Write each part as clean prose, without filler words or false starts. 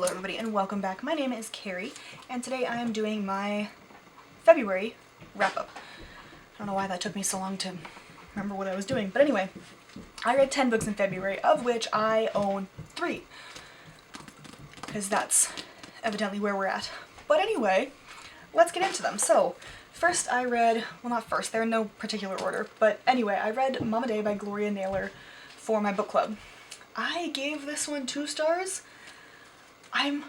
Hello everybody and welcome back. My name is Kari and today I am doing my February wrap-up. I don't know why that took me so long to remember what I was doing, but anyway, I read 10 books in February, of which I own 3. Because that's evidently where we're at. But anyway, let's get into them. So, first I read, well not first, they're in no particular order, but anyway, I read Mama Day by Gloria Naylor for my book club. I gave this one 2 stars. I'm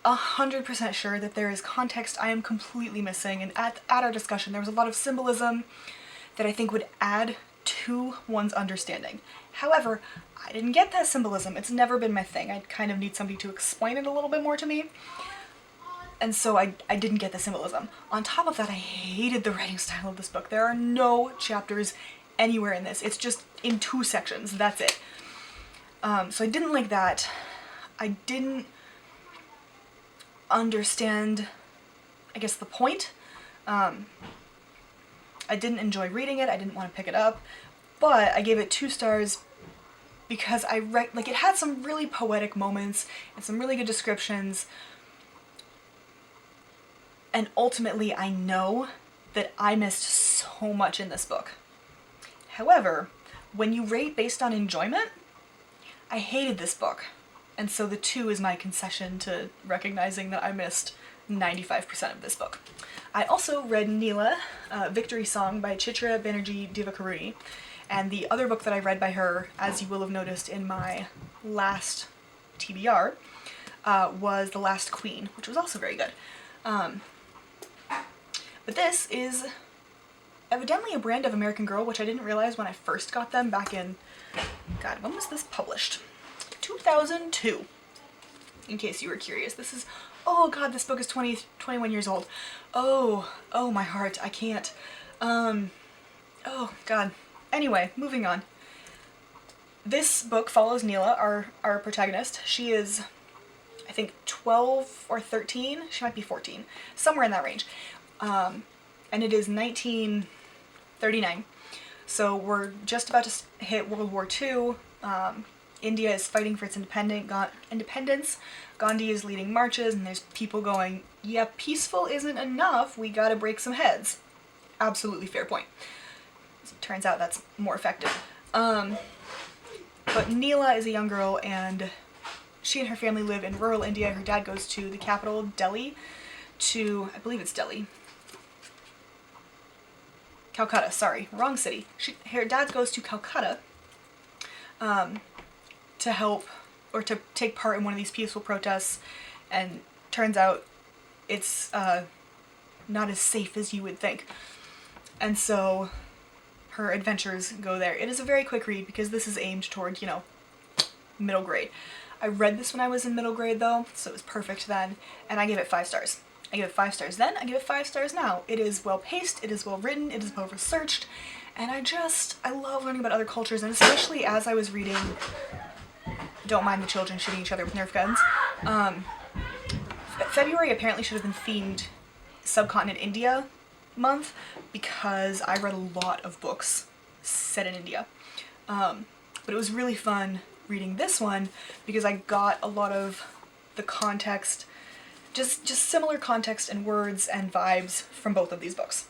100% sure that there is context I am completely missing, and at our discussion there was a lot of symbolism that I think would add to one's understanding. However, I didn't get that symbolism. It's never been my thing. I kind of need somebody to explain it a little bit more to me. And so I didn't get the symbolism. On top of that, I hated the writing style of this book. There are no chapters anywhere in this. It's just in 2 sections. That's it. So I didn't like that. I didn't understand, I guess, the point. I didn't enjoy reading it. I didn't want to pick it up. But I gave it 2 stars because it had some really poetic moments and some really good descriptions. And ultimately, I know that I missed so much in this book. However, when you rate based on enjoyment, I hated this book. And so the 2 is my concession to recognizing that I missed 95% of this book. I also read Neela, Victory Song by Chitra Banerjee Divakaruni. And the other book that I read by her, as you will have noticed in my last TBR, was The Last Queen, which was also very good. But this is evidently a brand of American Girl, which I didn't realize when I first got them back in, God, when was this published? 2002, in case you were curious. This is, oh god, this book is 21 years old. Oh my heart, I can't. Oh god. Anyway, moving on. This book follows Neela, our protagonist. She is, I think, 12 or 13. She might be 14. Somewhere in that range. And it is 1939. So we're just about to hit World War II. India is fighting for its independence. Gandhi is leading marches, and there's people going, yeah, peaceful isn't enough, we gotta break some heads. Absolutely fair point. Turns out that's more effective. But Neela is a young girl, and she and her family live in rural India. Her dad goes to the capital, Delhi, I believe it's Delhi. Calcutta, sorry, wrong city. Her dad goes to Calcutta to help, or to take part in one of these peaceful protests, and turns out it's not as safe as you would think. And so her adventures go there. It is a very quick read because this is aimed toward, middle grade. I read this when I was in middle grade though, so it was perfect then, and I gave it 5 stars. I gave it 5 stars then, I give it 5 stars now. It is well paced, it is well written, it is well researched, and I love learning about other cultures, and especially as I was reading Don't Mind the Children Shooting Each Other with Nerf Guns. February apparently should have been themed Subcontinent India month because I read a lot of books set in India. But it was really fun reading this one because I got a lot of the context, just similar context and words and vibes from both of these books.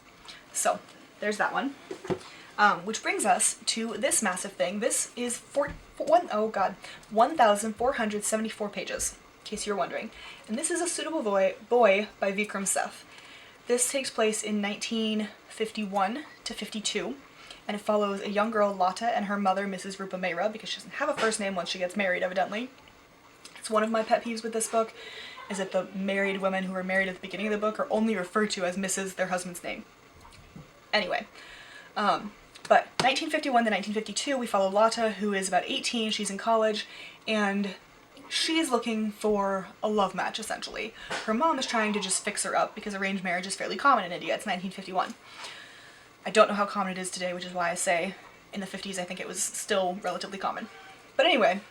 So there's that one. Which brings us to this massive thing. This is 1,474 pages, in case you're wondering. And this is A Suitable Boy by Vikram Seth. This takes place in 1951 to 52, and it follows a young girl, Lata, and her mother, Mrs. Rupa Mehra, because she doesn't have a first name once she gets married, evidently. It's one of my pet peeves with this book, is that the married women who are married at the beginning of the book are only referred to as Mrs., their husband's name. Anyway, but 1951 to 1952, we follow Lata, who is about 18, she's in college, and she's looking for a love match, essentially. Her mom is trying to just fix her up, because arranged marriage is fairly common in India. It's 1951. I don't know how common it is today, which is why I say in the 50s I think it was still relatively common. But anyway,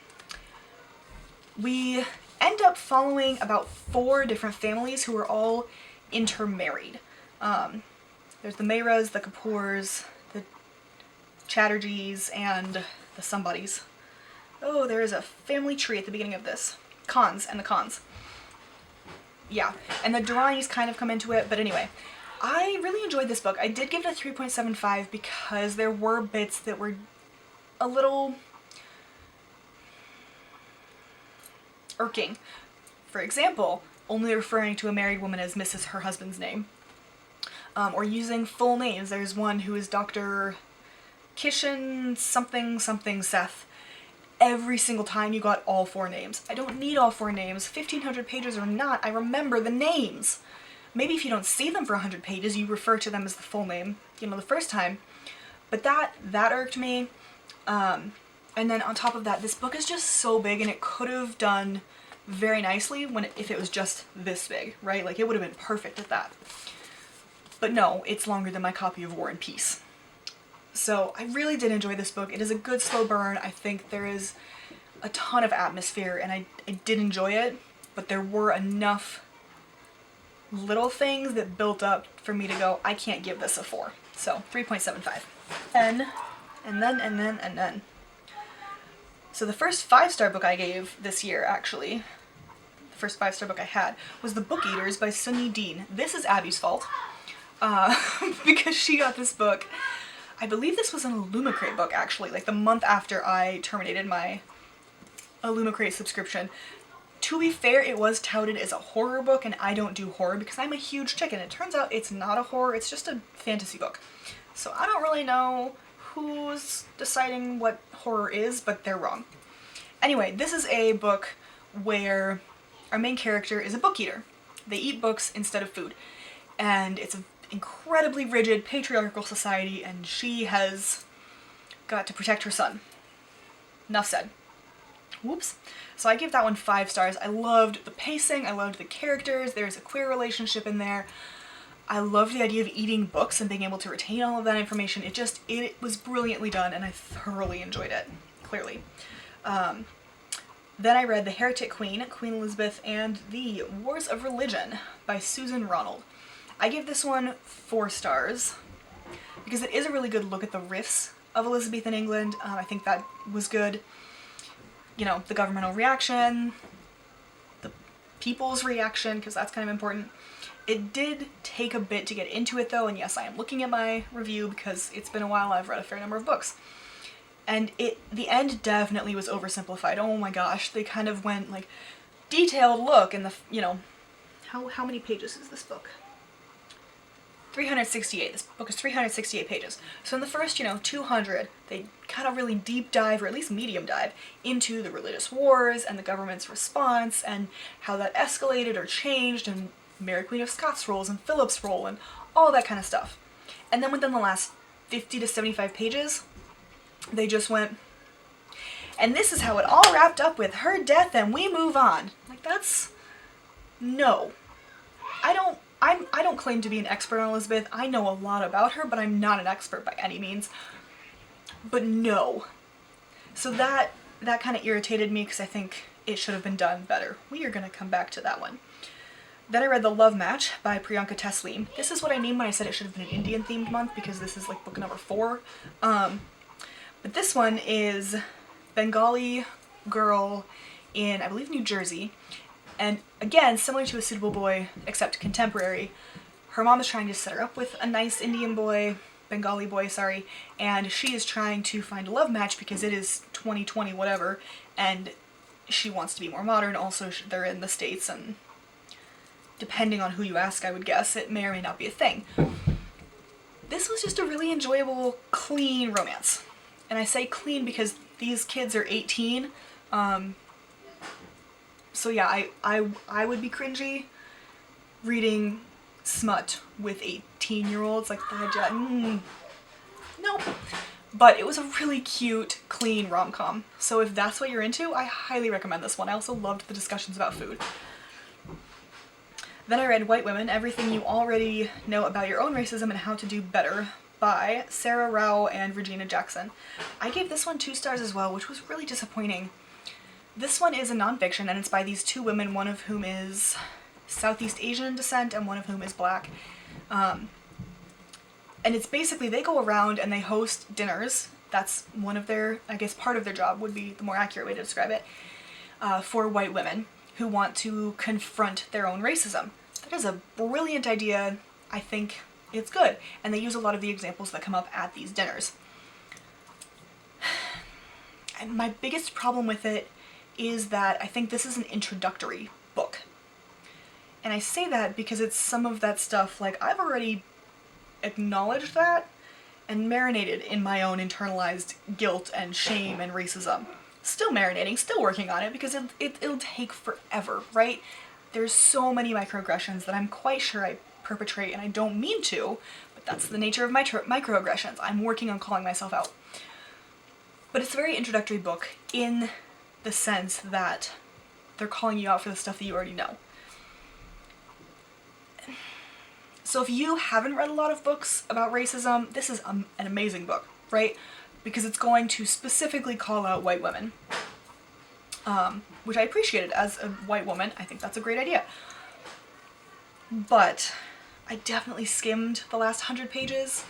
we end up following about 4 different families who are all intermarried. There's the Mehras, the Kapoors, the Chatterjees, and the somebodies. Oh, there is a family tree at the beginning of this. Khans and the Khans. yeah, and the Durranis kind of come into it, but anyway. I really enjoyed this book. I did give it a 3.75 because there were bits that were a little irking. For example, only referring to a married woman as Mrs. her husband's name. Or using full names. There's one who is Dr. Kishan something something Seth. Every single time you got all 4 names. I don't need all 4 names. 1,500 pages or not, I remember the names. Maybe if you don't see them for 100 pages, you refer to them as the full name, the first time. But that irked me. And then on top of that, this book is just so big, and it could have done very nicely if it was just this big, right? Like, it would have been perfect at that. But no, it's longer than my copy of War and Peace. So I really did enjoy this book. It is a good slow burn. I think there is a ton of atmosphere, and I did enjoy it, but there were enough little things that built up for me to go, I can't give this a 4. So 3.75. And then. So the first 5-star book I gave this year, actually, the first 5-star book I had, was The Book Eaters by Sunyi Dean. This is Abby's fault, because she got this book. I believe this was an Illumicrate book, actually, like the month after I terminated my Illumicrate subscription. To be fair, it was touted as a horror book, and I don't do horror because I'm a huge chicken. It turns out it's not a horror, it's just a fantasy book. So I don't really know who's deciding what horror is, but they're wrong. Anyway, this is a book where our main character is a book eater. They eat books instead of food. And it's an incredibly rigid patriarchal society, and she has got to protect her son. Enough said. Whoops. So I give that one 5 stars. I loved the pacing, I loved the characters, there's a queer relationship in there. I loved the idea of eating books and being able to retain all of that information. It was brilliantly done, and I thoroughly enjoyed it, clearly. Then I read The Heretic Queen, Queen Elizabeth, and The Wars of Religion by Susan Ronald. I gave this one 4 stars because it is a really good look at the rifts of Elizabethan England. I think that was good. The governmental reaction, the people's reaction, because that's kind of important. It did take a bit to get into it though, and yes, I am looking at my review because it's been a while. I've read a fair number of books. And the end definitely was oversimplified. Oh my gosh, they kind of went like, detailed look, and how many pages is this book? 368. This book is 368 pages. So in the first, 200, they kind of really deep dive, or at least medium dive, into the religious wars and the government's response and how that escalated or changed, and Mary Queen of Scots roles and Philip's role and all that kind of stuff. And then within the last 50 to 75 pages, they just went, and this is how it all wrapped up with her death and we move on. Like, no. I don't claim to be an expert on Elizabeth. I know a lot about her, but I'm not an expert by any means. But no. So that kind of irritated me because I think it should have been done better. We are going to come back to that one. Then I read The Love Match by Priyanka Teslim. This is what I mean when I said it should have been an Indian themed month, because this is like book number 4. But this one is Bengali girl in, I believe, New Jersey. And again, similar to A Suitable Boy, except contemporary. Her mom is trying to set her up with a nice Indian boy, Bengali boy, sorry, and she is trying to find a love match because it is 2020 whatever, and she wants to be more modern. Also, they're in the States, and depending on who you ask, I would guess, it may or may not be a thing. This was just a really enjoyable, clean romance. And I say clean because these kids are 18, so yeah, I would be cringy reading smut with 18-year-olds, like nope. But it was a really cute, clean rom-com. So if that's what you're into, I highly recommend this one. I also loved the discussions about food. Then I read White Women, Everything You Already Know About Your Own Racism and How to Do Better by Sarah Rao and Regina Jackson. I gave this one 2 stars as well, which was really disappointing. This one is a nonfiction, and it's by these 2 women, one of whom is Southeast Asian descent and one of whom is black. And it's basically, they go around and they host dinners. That's one of their, I guess part of their job would be the more accurate way to describe it, for white women who want to confront their own racism. That is a brilliant idea. I think it's good. And they use a lot of the examples that come up at these dinners. And my biggest problem with it is that I think this is an introductory book. And I say that because it's some of that stuff, like, I've already acknowledged that and marinated in my own internalized guilt and shame and racism. Still marinating, still working on it, because it'll take forever, right? There's so many microaggressions that I'm quite sure I perpetrate, and I don't mean to, but that's the nature of my microaggressions. I'm working on calling myself out. But it's a very introductory book in the sense that they're calling you out for the stuff that you already know. So if you haven't read a lot of books about racism, this is an amazing book, right? Because it's going to specifically call out white women, which I appreciated as a white woman. I think that's a great idea. But I definitely skimmed the last 100 pages,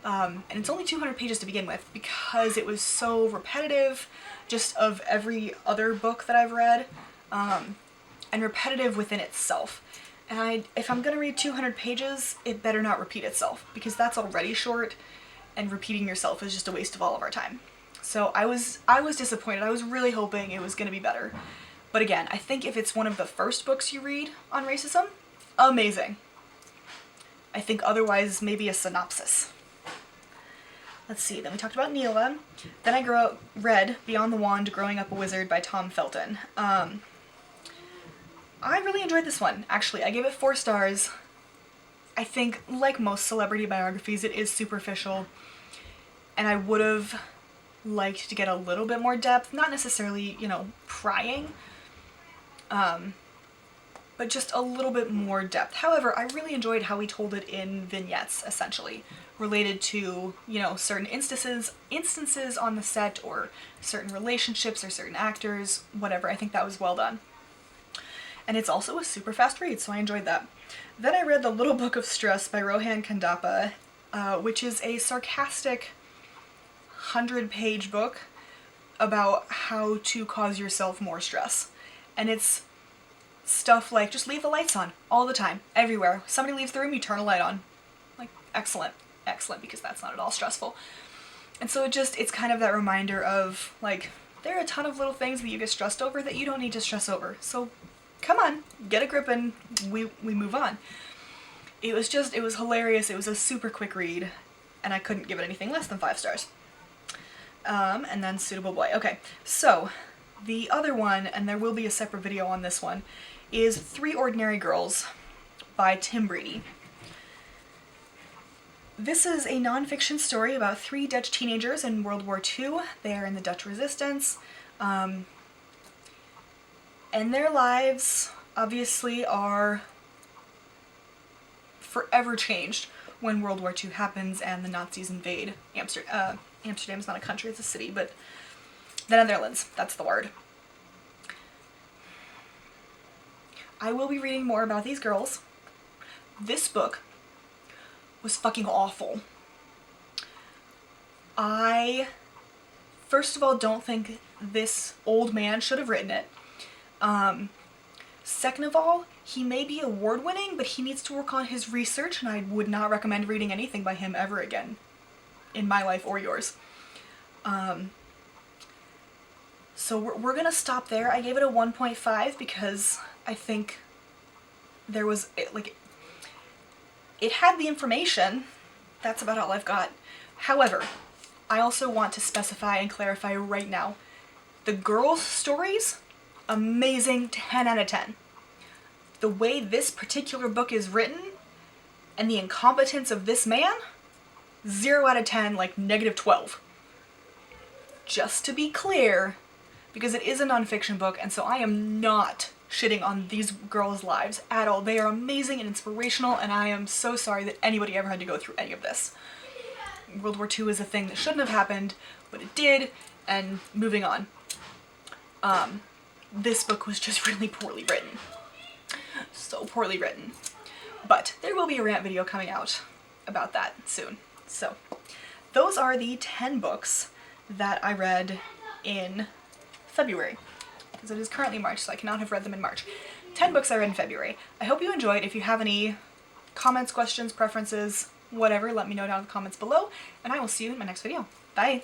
and it's only 200 pages to begin with because it was so repetitive just of every other book that I've read, and repetitive within itself. And if I'm gonna read 200 pages, it better not repeat itself, because that's already short, and repeating yourself is just a waste of all of our time. So I was disappointed. I was really hoping it was gonna be better. But again, I think if it's one of the first books you read on racism, amazing. I think otherwise maybe a synopsis. Let's see, then we talked about Neela. Then I read Beyond the Wand, Growing Up a Wizard by Tom Felton. I really enjoyed this one, actually. I gave it 4 stars. I think, like most celebrity biographies, it is superficial, and I would have liked to get a little bit more depth. Not necessarily, you know, prying, but just a little bit more depth. However, I really enjoyed how he told it in vignettes, essentially, related to, you know, certain instances on the set, or certain relationships, or certain actors, whatever. I think that was well done. And it's also a super fast read, so I enjoyed that. Then I read The Little Book of Stress by Rohan Kandapa, which is a sarcastic 100-page book about how to cause yourself more stress. And it's stuff like, just leave the lights on all the time, everywhere. Somebody leaves the room, you turn a light on. Like, excellent, excellent, because that's not at all stressful. And so it's kind of that reminder of, like, there are a ton of little things that you get stressed over that you don't need to stress over. So come on, get a grip, and we move on. It was hilarious. It was a super quick read, and I couldn't give it anything less than 5 stars. And then Suitable Boy. Okay, so the other one, and there will be a separate video on this one, is 3 Ordinary Girls by Tim Brady. This is a non-fiction story about 3 Dutch teenagers in World War II. They are in the Dutch Resistance. And their lives, obviously, are forever changed when World War II happens and the Nazis invade Amsterdam. Amsterdam's not a country, it's a city, but the Netherlands, that's the word. I will be reading more about these girls. This book was fucking awful. I, first of all, don't think this old man should have written it. Second of all, he may be award-winning, but he needs to work on his research, and I would not recommend reading anything by him ever again, in my life or yours. So we're gonna stop there. I gave it a 1.5 because I think there was, it had the information. That's about all I've got. However, I also want to specify and clarify right now, the girls' stories, amazing, 10 out of 10. The way this particular book is written, and the incompetence of this man, 0 out of 10, like -12. Just to be clear, because it is a nonfiction book, and so I am not shitting on these girls' lives at all. They are amazing and inspirational, and I am so sorry that anybody ever had to go through any of this. World War II is a thing that shouldn't have happened, but it did, and moving on. This book was just really poorly written. So poorly written. But there will be a rant video coming out about that soon. So, those are the 10 books that I read in February. because it is currently March, so I cannot have read them in March. 10 books I read in February. I hope you enjoyed. If you have any comments, questions, preferences, whatever, let me know down in the comments below, and I will see you in my next video. Bye!